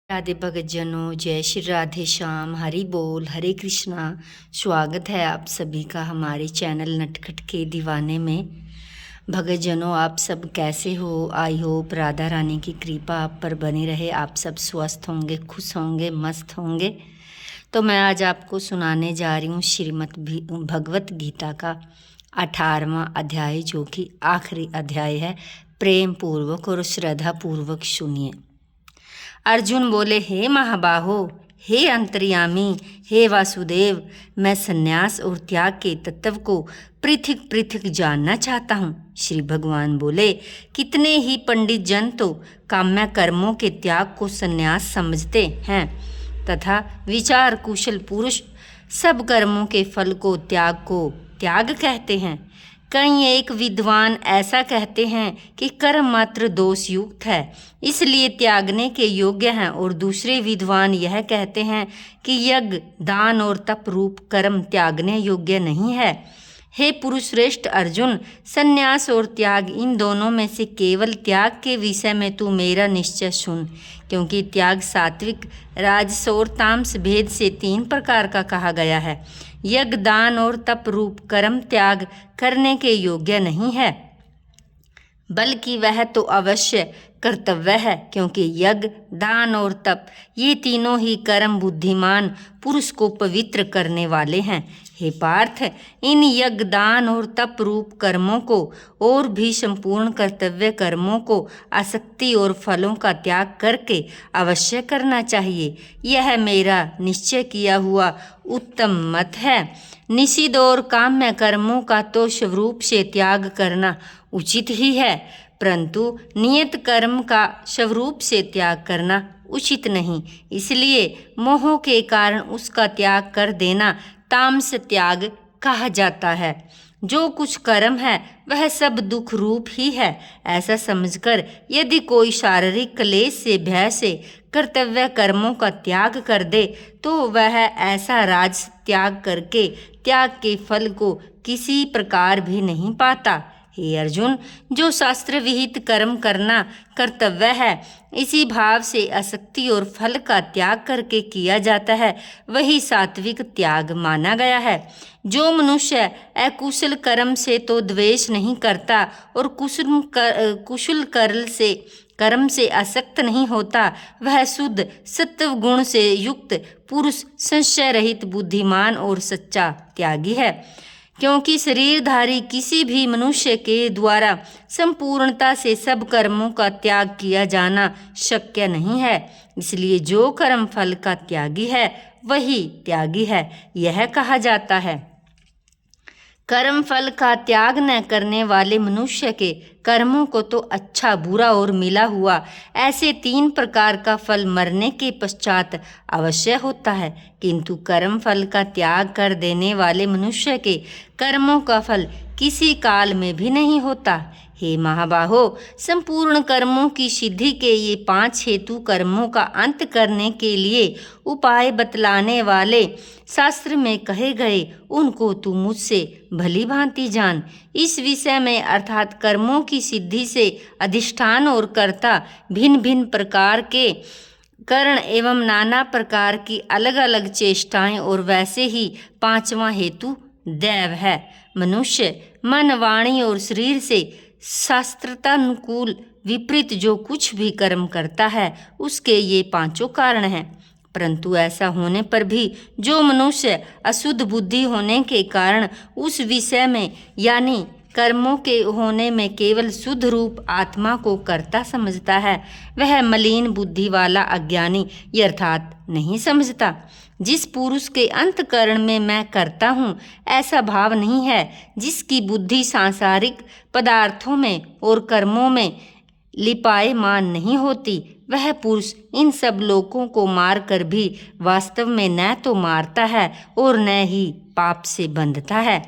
राधे भगत जनों, जय श्री राधे श्याम, हरि बोल, हरे कृष्णा। स्वागत है आप सभी का हमारे चैनल नटखट के दीवाने में। भगत जनों, आप सब कैसे हो? आई होप राधा रानी की कृपा आप पर बनी रहे। आप सब स्वस्थ होंगे, खुश होंगे, मस्त होंगे। तो मैं आज आपको सुनाने जा रही हूँ श्रीमद् भगवत गीता का 18वां अध्याय, जो कि आखिरी अध्याय है। प्रेम पूर्वक और श्रद्धा पूर्वक सुनिए। अर्जुन बोले, हे महाबाहो, हे अंतर्यामी, हे वासुदेव, मैं संन्यास और त्याग के तत्व को पृथक पृथक जानना चाहता हूँ। श्री भगवान बोले, कितने ही पंडित जन तो काम्य कर्मों के त्याग को संन्यास समझते हैं तथा विचार कुशल पुरुष सब कर्मों के फल को त्याग कहते हैं। कई एक विद्वान ऐसा कहते हैं कि कर्म मात्र दोष युक्त है, इसलिए त्यागने के योग्य हैं, और दूसरे विद्वान यह कहते हैं कि यज्ञ, दान और तप रूप कर्म त्यागने योग्य नहीं है। हे पुरुष श्रेष्ठ अर्जुन, संन्यास और त्याग, इन दोनों में से केवल त्याग के विषय में तू मेरा निश्चय सुन, क्योंकि त्याग सात्विक, राजस और तामस भेद से 3 प्रकार का कहा गया है। यज्ञ, दान और तप रूप कर्म त्याग करने के योग्य नहीं है, बल्कि वह तो अवश्य कर्तव्य है, क्योंकि यज्ञ, दान और तप ये तीनों ही कर्म बुद्धिमान पुरुष को पवित्र करने वाले हैं। हे पार्थ, इन यज्ञ, दान और तप रूप कर्मों को और भी संपूर्ण कर्तव्य कर्मों को आसक्ति और फलों का त्याग करके अवश्य करना चाहिए। यह मेरा निश्चय किया हुआ उत्तम मत है। निषिद्ध और काम्य कर्मों का तो स्वरूप से त्याग करना उचित ही है, परंतु नियत कर्म का स्वरूप से त्याग करना उचित नहीं। इसलिए मोह के कारण उसका त्याग कर देना तामस त्याग कहा जाता है। जो कुछ कर्म है वह सब दुख रूप ही है, ऐसा समझकर यदि कोई शारीरिक क्लेश से, भय से कर्तव्य कर्मों का त्याग कर दे, तो वह ऐसा राज त्याग करके त्याग के फल को किसी प्रकार भी नहीं पाता। हे अर्जुन, जो शास्त्र विहित कर्म करना कर्तव्य है, इसी भाव से आसक्ति और फल का त्याग करके किया जाता है, वही सात्विक त्याग माना गया है। जो मनुष्य अकुशल कर्म से तो द्वेष नहीं करता और कुशल कर्म से आसक्त नहीं होता, वह शुद्ध सत्व गुण से युक्त पुरुष संशय रहित बुद्धिमान और सच्चा त्यागी है। क्योंकि शरीरधारी किसी भी मनुष्य के द्वारा संपूर्णता से सब कर्मों का त्याग किया जाना शक्य नहीं है, इसलिए जो कर्म फल का त्यागी है वही त्यागी है, यह कहा जाता है। कर्म फल का त्याग न करने वाले मनुष्य के कर्मों को तो अच्छा, बुरा और मिला हुआ ऐसे 3 प्रकार का फल मरने के पश्चात अवश्य होता है, किंतु कर्म फल का त्याग कर देने वाले मनुष्य के कर्मों का फल किसी काल में भी नहीं होता। हे महाबाहो, संपूर्ण कर्मों की सिद्धि के ये 5 हेतु कर्मों का अंत करने के लिए उपाय बतलाने वाले शास्त्र में कहे गए, उनको तू मुझसे भली भांति जान। इस विषय में अर्थात कर्मों की सिद्धि से अधिष्ठान और कर्ता भिन्न भिन्न प्रकार के करण एवं नाना प्रकार की अलग अलग चेष्टाएं, और वैसे ही 5वां हेतु दैव है। मनुष्य मन, वाणी और शरीर से शास्त्रानुकूल विपरीत जो कुछ भी कर्म करता है, उसके ये 5 कारण हैं। परंतु ऐसा होने पर भी जो मनुष्य अशुद्ध बुद्धि होने के कारण उस विषय में यानी कर्मों के होने में केवल शुद्ध रूप आत्मा को कर्ता समझता है, वह मलिन बुद्धि वाला अज्ञानी यथार्थ नहीं समझता। जिस पुरुष के अंतःकरण में मैं करता हूँ ऐसा भाव नहीं है, जिसकी बुद्धि सांसारिक पदार्थों में और कर्मों में लिपायमान नहीं होती, वह पुरुष इन सब लोगों को मार कर भी वास्तव में न तो मारता है और न ही पाप से बंधता है।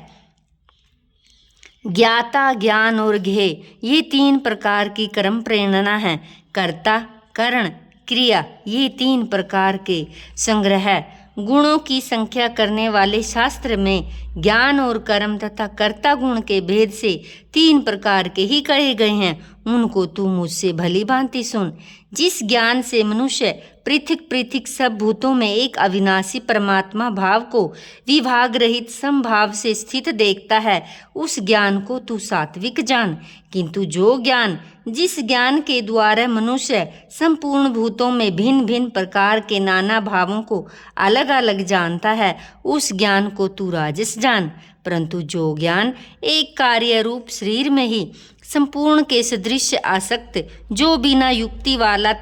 ज्ञाता, ज्ञान और ज्ञेय ये 3 प्रकार की कर्म प्रेरणा है। कर्ता, करण, क्रिया ये 3 प्रकार के संग्रह गुणों की संख्या करने वाले शास्त्र में ज्ञान और कर्म तथा कर्ता गुण के भेद से 3 प्रकार के ही कहे गए हैं, उनको तू मुझसे भली भांति सुन। जिस ज्ञान से मनुष्य पृथक पृथक सब भूतों में एक अविनाशी परमात्मा भाव को विभाग रहित समभाव से स्थित देखता है, उस ज्ञान को तू सात्विक जान। किंतु जो ज्ञान, जिस ज्ञान के द्वारा मनुष्य संपूर्ण भूतों में भिन्न भिन्न प्रकार के नाना भावों को अलग अलग जानता है, उस ज्ञान को तू राजस जान। परंतु जो ज्ञान एक कार्य रूप शरीर में ही संपूर्ण के सदृश आसक्त, जो बिना युक्ति वाला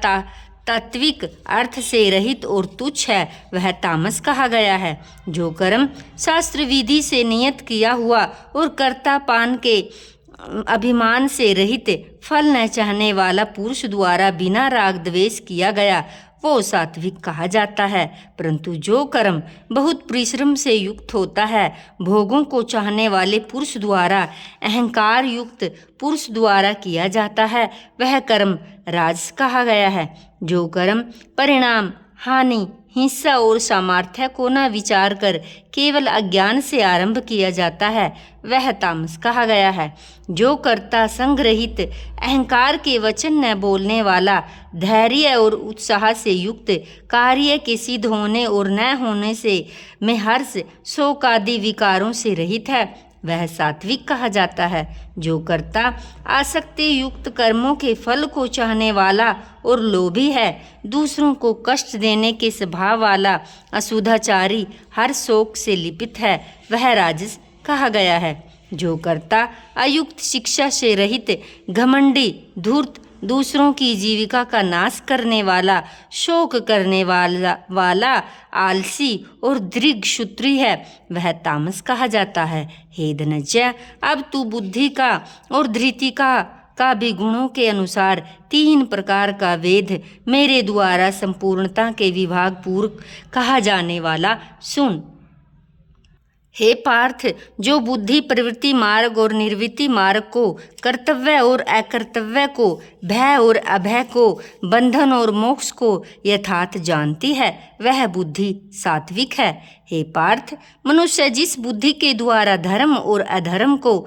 तात्विक अर्थ से रहित और तुच्छ है, वह तामस कहा गया है। जो कर्म शास्त्र विधि से नियत किया हुआ और कर्तापान के अभिमान से रहित, फल न चाहने वाला पुरुष द्वारा बिना राग द्वेष किया गया, वो सात्विक कहा जाता है। परंतु जो कर्म बहुत परिश्रम से युक्त होता है, भोगों को चाहने वाले पुरुष द्वारा, अहंकार युक्त पुरुष द्वारा किया जाता है, वह कर्म राजस कहा गया है। जो कर्म परिणाम, हानि, हिंसा और सामर्थ्य को न विचार कर केवल अज्ञान से आरंभ किया जाता है, वह तामस कहा गया है। जो कर्ता संग्रहित, अहंकार के वचन न बोलने वाला, धैर्य और उत्साह से युक्त, कार्य के सिद्ध होने और न होने से में हर्ष, शोक आदि विकारों से रहित है, वह सात्विक कहा जाता है। जो कर्ता आसक्ति युक्त कर्मों के फल को चाहने वाला और लोभी है, दूसरों को कष्ट देने के स्वभाव वाला, असुदाचारी, हर शोक से लिपित है, वह राजस कहा गया है। जो कर्ता अयुक्त शिक्षा से रहित, घमंडी, धूर्त, दूसरों की जीविका का नाश करने वाला, शोक करने वाला आलसी और दृढ़सूत्री है, वह तामस कहा जाता है। हे धनंजय, अब तू बुद्धि का और धृति का भी गुणों के अनुसार 3 प्रकार का वेद मेरे द्वारा संपूर्णता के विभाग पूर्व कहा जाने वाला सुन। हे पार्थ, जो बुद्धि प्रवृत्ति मार्ग और निर्वृत्ति मार्ग को, कर्तव्य और अकर्तव्य को, भय और अभय को, बंधन और मोक्ष को यथार्थ जानती है, वह बुद्धि सात्विक है। हे पार्थ, मनुष्य जिस बुद्धि के द्वारा धर्म और अधर्म को,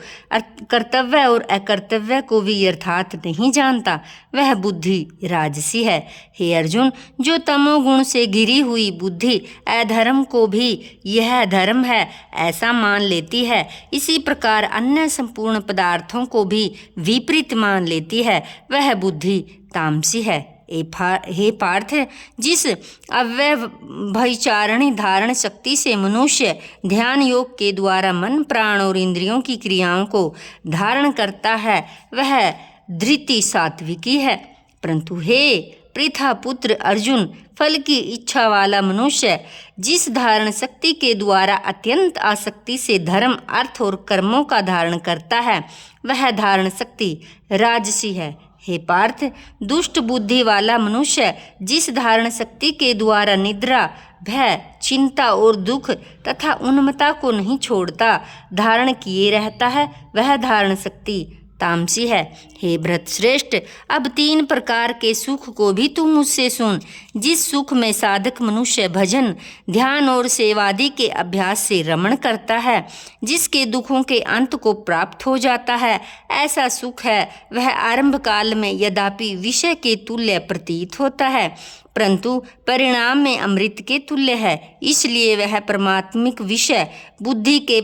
कर्तव्य और अकर्तव्य को भी यथार्थ नहीं जानता, वह बुद्धि राजसी है। हे अर्जुन, जो तमोगुण से घिरी हुई बुद्धि अधर्म को भी यह धर्म है ऐसा मान लेती है, इसी प्रकार अन्य संपूर्ण पदार्थों को भी विपरीत मान लेती है, वह बुद्धि तामसी है। हे पार्थ, जिस अव्यवचारिणी धारण शक्ति से मनुष्य ध्यान योग के द्वारा मन, प्राण और इंद्रियों की क्रियाओं को धारण करता है, वह धृति सात्विकी है। परंतु हे पृथा पुत्र अर्जुन, फल की इच्छा वाला मनुष्य जिस धारण शक्ति के द्वारा अत्यंत आसक्ति से धर्म, अर्थ और कर्मों का धारण करता है, वह धारण शक्ति राजसी है। हे पार्थ, दुष्ट बुद्धि वाला मनुष्य जिस धारण शक्ति के द्वारा निद्रा, भय, चिंता और दुख तथा उन्मत्ता को नहीं छोड़ता, धारण किए रहता है, वह धारण शक्ति तामसी है। हे भरतश्रेष्ठ, अब 3 प्रकार के सुख को भी तू मुझसे सुन। जिस सुख में साधक मनुष्य भजन, ध्यान और सेवादि के अभ्यास से रमण करता है, जिसके दुखों के अंत को प्राप्त हो जाता है, ऐसा सुख है वह आरंभ काल में यद्यपि विषय के तुल्य प्रतीत होता है, परंतु परिणाम में अमृत के तुल्य है। इसलिए वह परमात्मिक विषय बुद्धि के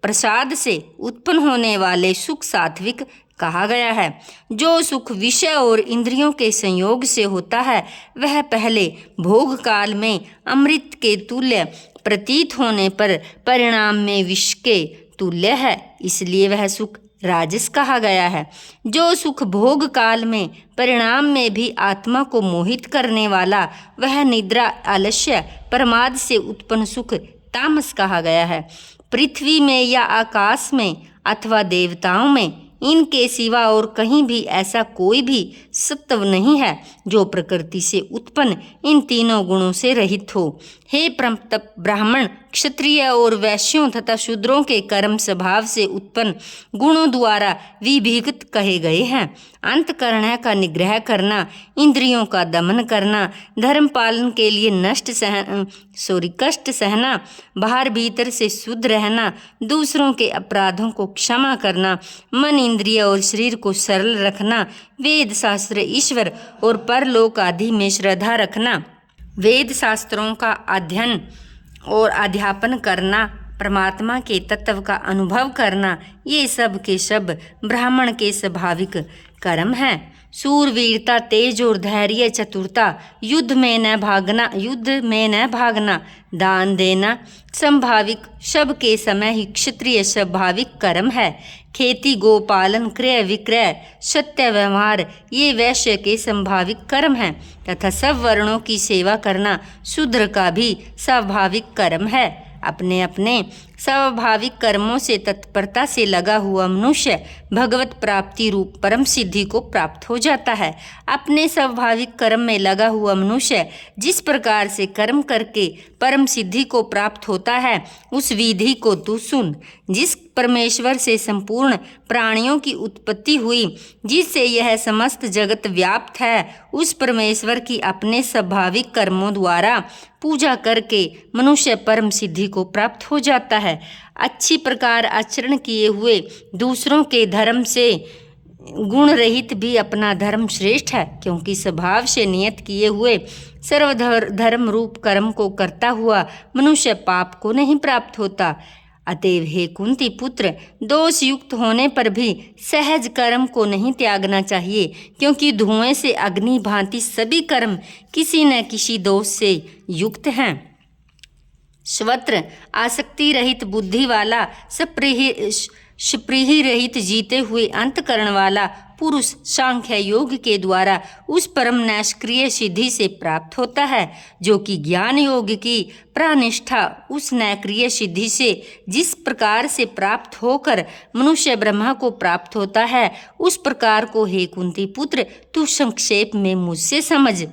प्रसाद से उत्पन्न होने वाले सुख सात्विक कहा गया है। जो सुख विषय और इंद्रियों के संयोग से होता है, वह पहले भोग काल में अमृत के तुल्य प्रतीत होने पर परिणाम में विष के तुल्य है, इसलिए वह सुख राजस कहा गया है। जो सुख भोग काल में परिणाम में भी आत्मा को मोहित करने वाला, वह निद्रा, आलस्य, प्रमाद से उत्पन्न सुख तामस कहा गया है। पृथ्वी में या आकाश में अथवा देवताओं में इनके सिवा और कहीं भी ऐसा कोई भी सत्व नहीं है जो प्रकृति से उत्पन्न इन 3 गुणों से रहित हो। हे ब्राह्मण, क्षत्रिय और वैश्यों तथा शूद्रों के कर्म स्वभाव से उत्पन्न गुणों द्वारा विभक्त कहे गए हैं। अंतःकरण का निग्रह करना, इंद्रियों का दमन करना, धर्म पालन के लिए कष्ट सहना, बाहर भीतर से शुद्ध रहना, दूसरों के अपराधों को क्षमा करना, मन, इंद्रिय और शरीर को सरल रखना, वेद शास्त्र, ईश्वर और परलोक आदि में श्रद्धा रखना, वेद शास्त्रों का अध्ययन और अध्यापन करना, परमात्मा के तत्व का अनुभव करना, ये सब के सब ब्राह्मण के स्वाभाविक कर्म हैं। शूरवीरता, तेज और धैर्य, चतुरता, युद्ध में न भागना, दान देना संभाविक शब के समय ही क्षत्रिय स्वाभाविक कर्म है। खेती, गोपालन, क्रय विक्रय, सत्य व्यवहार ये वैश्य के संभाविक कर्म हैं तथा सब वर्णों की सेवा करना शूद्र का भी स्वाभाविक कर्म है। अपने अपने स्वाभाविक कर्मों से तत्परता से लगा हुआ मनुष्य भगवत प्राप्ति रूप परम सिद्धि को प्राप्त हो जाता है। अपने स्वाभाविक कर्म में लगा हुआ मनुष्य जिस प्रकार से कर्म करके परम सिद्धि को प्राप्त होता है उस विधि को तू सुन। जिस परमेश्वर से संपूर्ण प्राणियों की उत्पत्ति हुई, जिससे यह समस्त जगत व्याप्त है, उस परमेश्वर की अपने स्वाभाविक कर्मों द्वारा पूजा करके मनुष्य परम सिद्धि को प्राप्त हो जाता है। अच्छी प्रकार आचरण किए हुए दूसरों के धर्म से गुण रहित भी अपना धर्म श्रेष्ठ है, क्योंकि स्वभाव से नियत किए हुए सर्वधर्म रूप कर्म को करता हुआ मनुष्य पाप को नहीं प्राप्त होता। अतएव हे कुंती पुत्र, दोष युक्त होने पर भी सहज कर्म को नहीं त्यागना चाहिए, क्योंकि धुएं से अग्नि भांति सभी कर्म किसी न किसी दोष से युक्त हैं। स्वत्र आसक्ति रहित बुद्धि वाला, स्पृहि रहित जीते हुए अंतकरण वाला पुरुष सांख्य योग के द्वारा उस परम निष्क्रिय सिद्धि से प्राप्त होता है, जो कि ज्ञान योग की प्रानिष्ठा उस निष्क्रिय सिद्धि से जिस प्रकार से प्राप्त होकर मनुष्य ब्रह्मा को प्राप्त होता है, उस प्रकार को हे कुंती पुत्र तू संक्षेप में मुझसे समझ।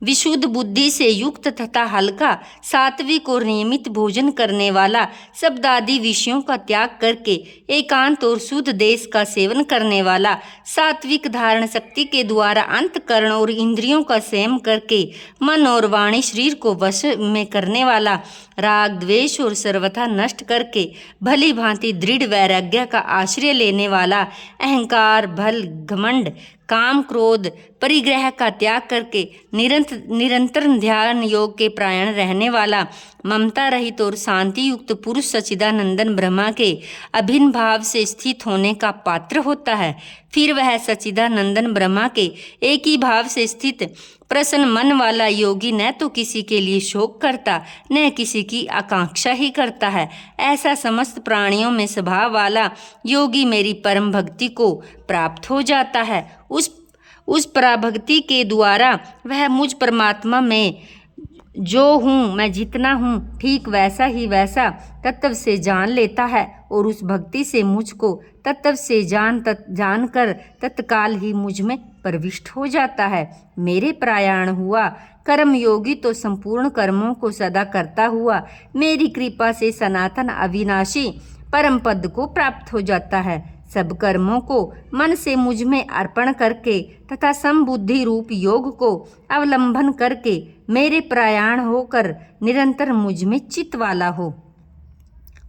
विशुद्ध बुद्धि से युक्त तथा हल्का, सात्विक और नियमित भोजन करने वाला, शब्दादि विषयों का त्याग करके एकांत और शुद्ध देश का सेवन करने वाला, सात्विक धारण शक्ति के द्वारा अंतकरण और इंद्रियों का संयम करके मन और वाणी शरीर को वश में करने वाला, राग द्वेष और सर्वथा नष्ट करके भली भांति दृढ़ वैराग्य का आश्रय लेने वाला, अहंकार, भल, घमंड, काम, क्रोध, परिग्रह का त्याग करके निरंतर ध्यान योग के प्रायण रहने वाला, ममता रहित और शांति युक्त पुरुष सच्चिदानंदन ब्रह्मा के अभिन्न भाव से स्थित होने का पात्र होता है। फिर वह सच्चिदानंदन ब्रह्मा के एक ही भाव से स्थित प्रसन्न मन वाला योगी न तो किसी के लिए शोक करता, न किसी की आकांक्षा ही करता है। ऐसा समस्त प्राणियों में स्वभाव वाला योगी मेरी परम भक्ति को प्राप्त हो जाता है। उस पराभक्ति के द्वारा वह मुझ परमात्मा में जो हूँ मैं जितना हूँ ठीक वैसा ही वैसा तत्व से जान लेता है, और उस भक्ति से मुझको तत्व से जानकर तत्काल ही मुझ में प्रविष्ट हो जाता है। मेरे प्रयाण हुआ कर्म योगी तो संपूर्ण कर्मों को सदा करता हुआ मेरी कृपा से सनातन अविनाशी परम पद को प्राप्त हो जाता है। सब कर्मों को मन से मुझ में अर्पण करके तथा समबुद्धि रूप योग को अवलंबन करके मेरे प्रयाण होकर निरंतर मुझ में चित्त वाला हो।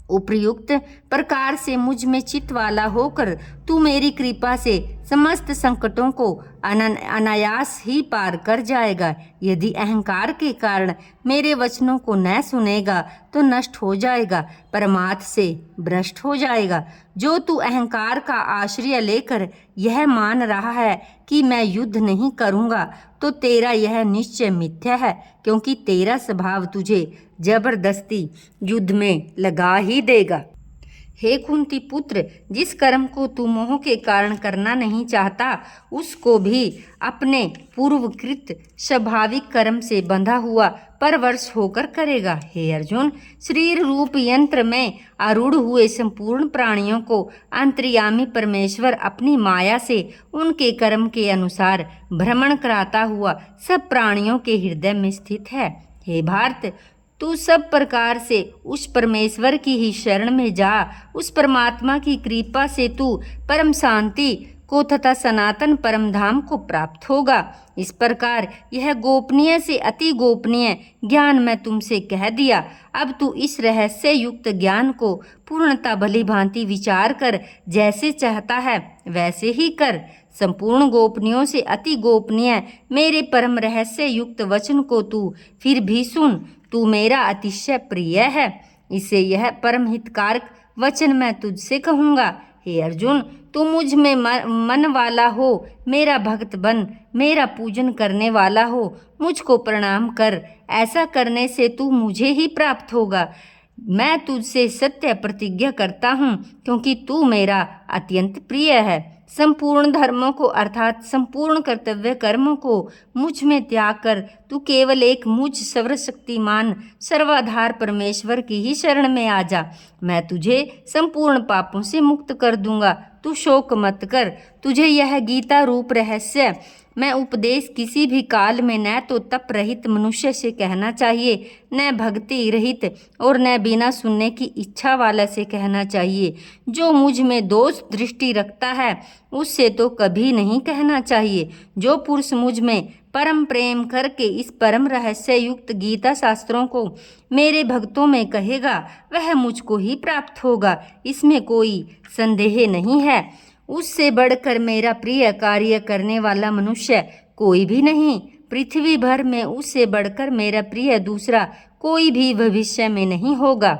उपर्युक्त प्रकार से मुझ में चित्त वाला होकर तू मेरी कृपा से समस्त संकटों को अनायास ही पार कर जाएगा। यदि अहंकार के कारण मेरे वचनों को न सुनेगा तो नष्ट हो जाएगा, परमार्थ से भ्रष्ट हो जाएगा। जो तू अहंकार का आश्रय लेकर यह मान रहा है कि मैं युद्ध नहीं करूँगा, तो तेरा यह निश्चय मिथ्या है, क्योंकि तेरा स्वभाव तुझे जबरदस्ती युद्ध में लगा ही देगा। हे कुंती पुत्र, जिस कर्म को तू मोह के कारण करना नहीं चाहता उसको भी अपने पूर्वकृत स्वाभाविक कर्म से बंधा हुआ परवश होकर करेगा। हे अर्जुन, शरीर रूप यंत्र में आरूढ़ हुए संपूर्ण प्राणियों को अंतर्यामी परमेश्वर अपनी माया से उनके कर्म के अनुसार भ्रमण कराता हुआ सब प्राणियों के हृदय में स्थित है। हे भारत, तू सब प्रकार से उस परमेश्वर की ही शरण में जा। उस परमात्मा की कृपा से तू परम शांति को तथा सनातन परम धाम को प्राप्त होगा। इस प्रकार यह गोपनीय से अति गोपनीय ज्ञान मैं तुमसे कह दिया। अब तू इस रहस्य युक्त ज्ञान को पूर्णता भली भांति विचार कर, जैसे चाहता है वैसे ही कर। संपूर्ण गोपनीयों से अति गोपनीय मेरे परम रहस्य युक्त वचन को तू फिर भी सुन। तू मेरा अतिशय प्रिय है, इसे यह परम हितकारक वचन मैं तुझसे कहूँगा। हे अर्जुन, तू मुझ में मन वाला हो, मेरा भक्त बन, मेरा पूजन करने वाला हो, मुझको प्रणाम कर। ऐसा करने से तू मुझे ही प्राप्त होगा। मैं तुझसे सत्य प्रतिज्ञा करता हूँ, क्योंकि तू मेरा अत्यंत प्रिय है। संपूर्ण धर्मों को अर्थात संपूर्ण कर्तव्य कर्मों को मुझ में त्याग कर तू केवल एक मुझ सर्वशक्तिमान सर्वाधार परमेश्वर की ही शरण में आ जा। मैं तुझे संपूर्ण पापों से मुक्त कर दूंगा। तू शोक मत कर। तुझे यह गीता रूप रहस्य मैं उपदेश किसी भी काल में न तो तप रहित मनुष्य से कहना चाहिए, न भक्ति रहित और न बिना सुनने की इच्छा वाला से कहना चाहिए। जो मुझ में दोष दृष्टि रखता है उससे तो कभी नहीं कहना चाहिए। जो पुरुष मुझ में परम प्रेम करके इस परम रहस्य युक्त गीता शास्त्रों को मेरे भक्तों में कहेगा, वह मुझको ही प्राप्त होगा, इसमें कोई संदेह नहीं है। उससे बढ़कर मेरा प्रिय कार्य करने वाला मनुष्य कोई भी नहीं। पृथ्वी भर में उससे बढ़कर मेरा प्रिय दूसरा कोई भी भविष्य में नहीं होगा।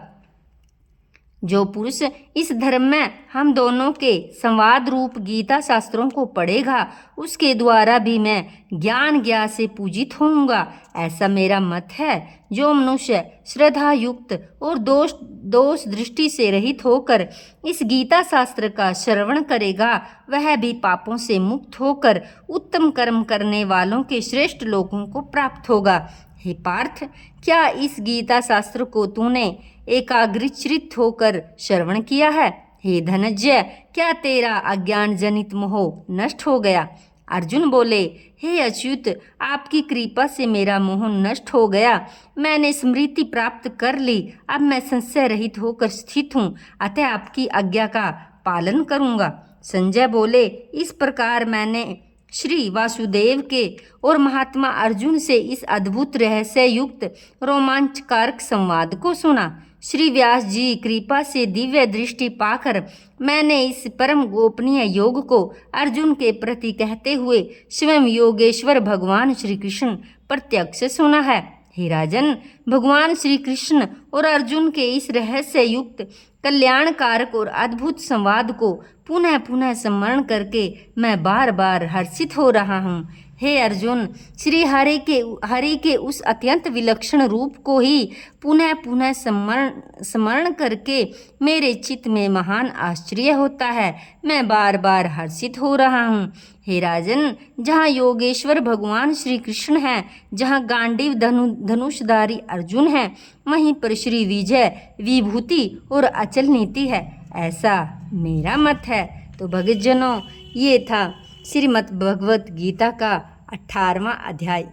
जो पुरुष इस धर्म में हम दोनों के संवाद रूप गीता शास्त्रों को पढ़ेगा, उसके द्वारा भी मैं ज्ञान से पूजित होऊंगा, ऐसा मेरा मत है। जो मनुष्य श्रद्धा युक्त और दोष दृष्टि से रहित होकर इस गीता शास्त्र का श्रवण करेगा, वह भी पापों से मुक्त होकर उत्तम कर्म करने वालों के श्रेष्ठ लोगों को प्राप्त होगा। हे पार्थ, क्या इस गीता शास्त्र को तूने एकाग्रचित्त होकर श्रवण किया है? हे धनंजय, क्या तेरा अज्ञान जनित मोह नष्ट हो गया? अर्जुन बोले, हे अच्युत, आपकी कृपा से मेरा मोह नष्ट हो गया। मैंने स्मृति प्राप्त कर ली। अब मैं संशय रहित होकर स्थित हूँ, अतः आपकी आज्ञा का पालन करूँगा। संजय बोले, इस प्रकार मैंने श्री वासुदेव के और महात्मा अर्जुन से इस अद्भुत रहस्य युक्त रोमांचकारक संवाद को सुना। श्री व्यास जी कृपा से दिव्य दृष्टि पाकर मैंने इस परम गोपनीय योग को अर्जुन के प्रति कहते हुए स्वयं योगेश्वर भगवान श्री कृष्ण प्रत्यक्ष सुना है। हे राजन, भगवान श्री कृष्ण और अर्जुन के इस रहस्य युक्त कल्याणकारक और अद्भुत संवाद को पुनः पुनः स्मरण करके मैं बार बार हर्षित हो रहा हूँ। हे अर्जुन, श्री हरि के उस अत्यंत विलक्षण रूप को ही पुनः पुनः स्मरण करके मेरे चित्त में महान आश्चर्य होता है। मैं बार बार हर्षित हो रहा हूँ। हे राजन, जहाँ योगेश्वर भगवान श्री कृष्ण हैं, जहाँ गांडीव धनुषधारी अर्जुन हैं, वहीं पर श्री विजय विभूति और अचल नीति है, ऐसा मेरा मत है। तो भक्तजनों, ये था श्रीमद् भगवत गीता का 18वां अध्याय।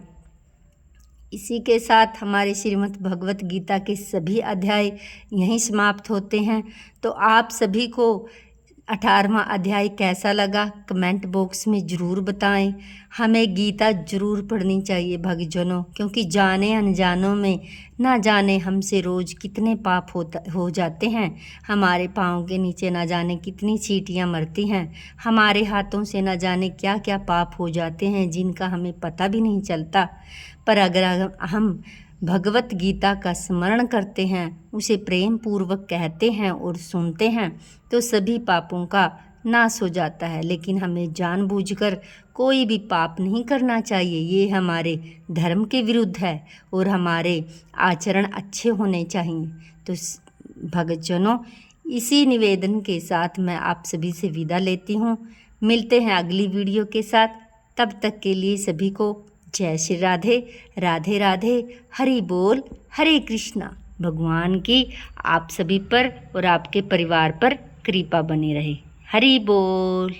इसी के साथ हमारे श्रीमद् भगवत गीता के सभी अध्याय यहीं समाप्त होते हैं। तो आप सभी को 18वां अध्याय कैसा लगा कमेंट बॉक्स में ज़रूर बताएं। हमें गीता ज़रूर पढ़नी चाहिए भक्तजनों, क्योंकि जाने अनजानों में ना जाने हमसे रोज़ कितने पाप हो जाते हैं। हमारे पाँव के नीचे ना जाने कितनी चींटियाँ मरती हैं, हमारे हाथों से ना जाने क्या क्या पाप हो जाते हैं जिनका हमें पता भी नहीं चलता। पर अगर हम भगवत गीता का स्मरण करते हैं, उसे प्रेम पूर्वक कहते हैं और सुनते हैं, तो सभी पापों का नाश हो जाता है। लेकिन हमें जानबूझकर कोई भी पाप नहीं करना चाहिए, ये हमारे धर्म के विरुद्ध है और हमारे आचरण अच्छे होने चाहिए। तो भक्तजनों, इसी निवेदन के साथ मैं आप सभी से विदा लेती हूँ। मिलते हैं अगली वीडियो के साथ। तब तक के लिए सभी को जय श्री राधे। राधे राधे। हरि बोल। हरे कृष्णा। भगवान की आप सभी पर और आपके परिवार पर कृपा बनी रहे। हरि बोल।